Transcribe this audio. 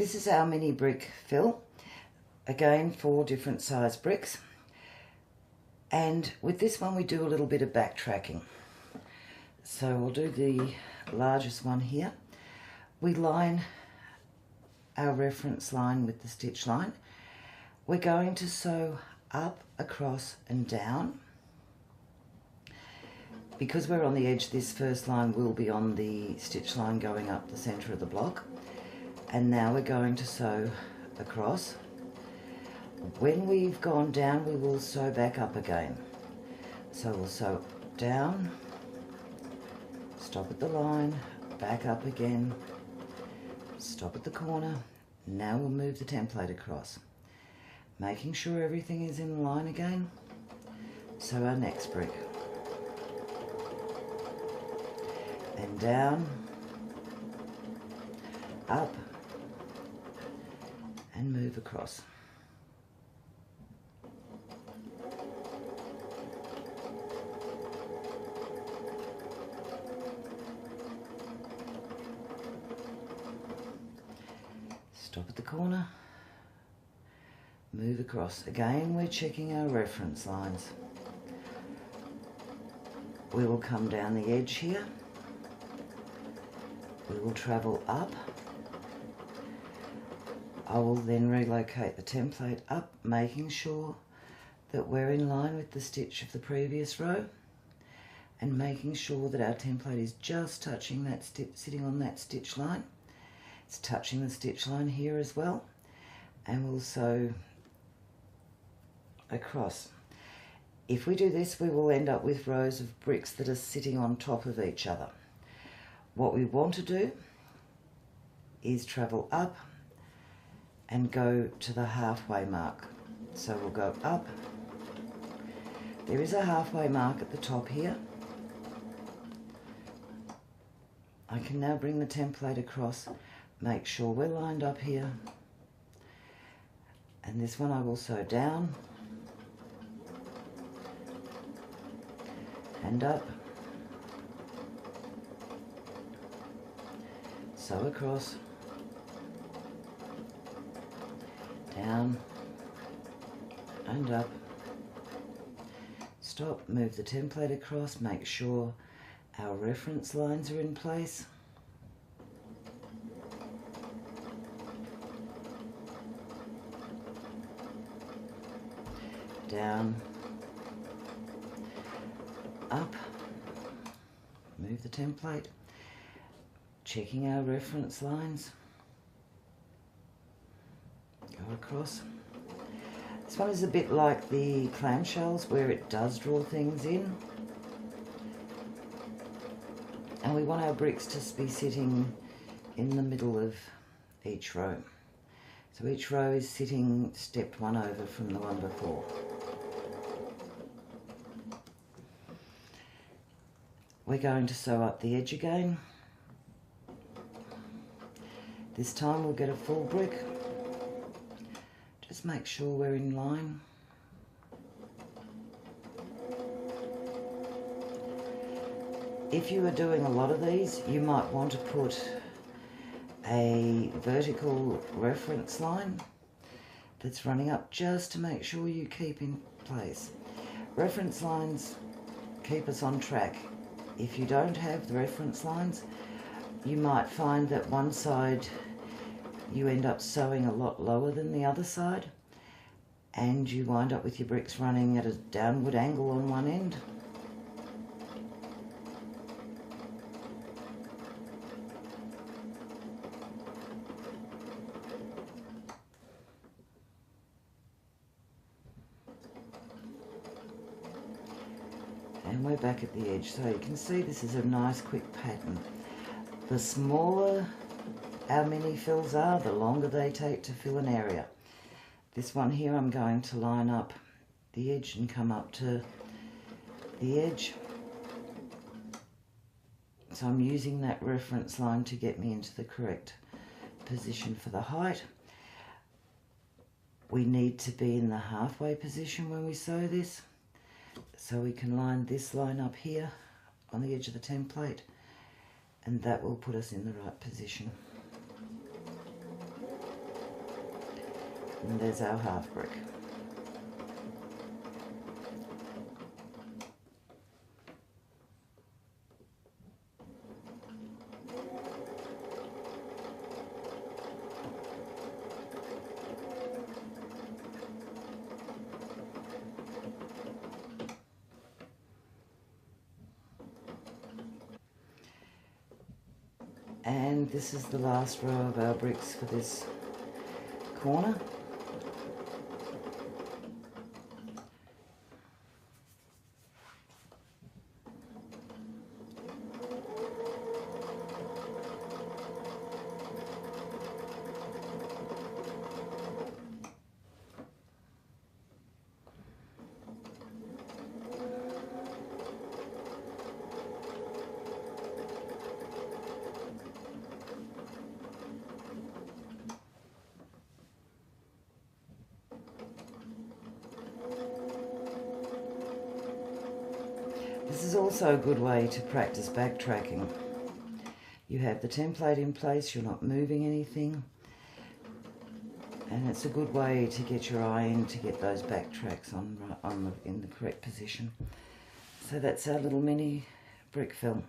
This is our mini brick fill, again 4 different size bricks, and with this one we do a little bit of backtracking. So we'll do the largest one here. We line our reference line with the stitch line. We're going to sew up, across and down. Because we're on the edge, this first line will be on the stitch line going up the centre of the block. And now we're going to sew across. When we've gone down, we will sew back up again. So we'll sew down, stop at the line, back up again, stop at the corner. Now we'll move the template across, making sure everything is in line again. Sew our next brick. And down, up, and move across. Stop at the corner, move across. Again, we're checking our reference lines. We will come down the edge here. We will travel up. I will then relocate the template up, making sure that we're in line with the stitch of the previous row and making sure that our template is just touching that stitch, sitting on that stitch line. It's touching the stitch line here as well, and we'll sew across. If we do this, we will end up with rows of bricks that are sitting on top of each other. What we want to do is travel up and go to the halfway mark. So we'll go up. There is a halfway mark at the top here. I can now bring the template across, make sure we're lined up here. And this one I will sew down and up. Sew across, down and up, stop, move the template across, make sure our reference lines are in place. Down, up, move the template, checking our reference lines, go across. This one is a bit like the clamshells where it does draw things in, and we want our bricks to be sitting in the middle of each row. So each row is sitting stepped one over from the one before. We're going to sew up the edge again. This time we'll get a full brick. Just make sure we're in line. If you are doing a lot of these, you might want to put a vertical reference line that's running up just to make sure you keep in place. Reference lines keep us on track. If you don't have the reference lines, you might find that one side you end up sewing a lot lower than the other side, and you wind up with your bricks running at a downward angle on one end. And we're back at the edge, so you can see this is a nice quick pattern. The smaller our mini fills are, the longer they take to fill an area. This one here, I'm going to line up the edge and come up to the edge. So I'm using that reference line to get me into the correct position for the height. We need to be in the halfway position when we sew this. So we can line this line up here on the edge of the template, and that will put us in the right position. And there's our half brick. And this is the last row of our bricks for this corner. This is also a good way to practice backtracking. You have the template in place, you're not moving anything, and it's a good way to get your eye in to get those backtracks in the correct position. So that's our little mini brick film.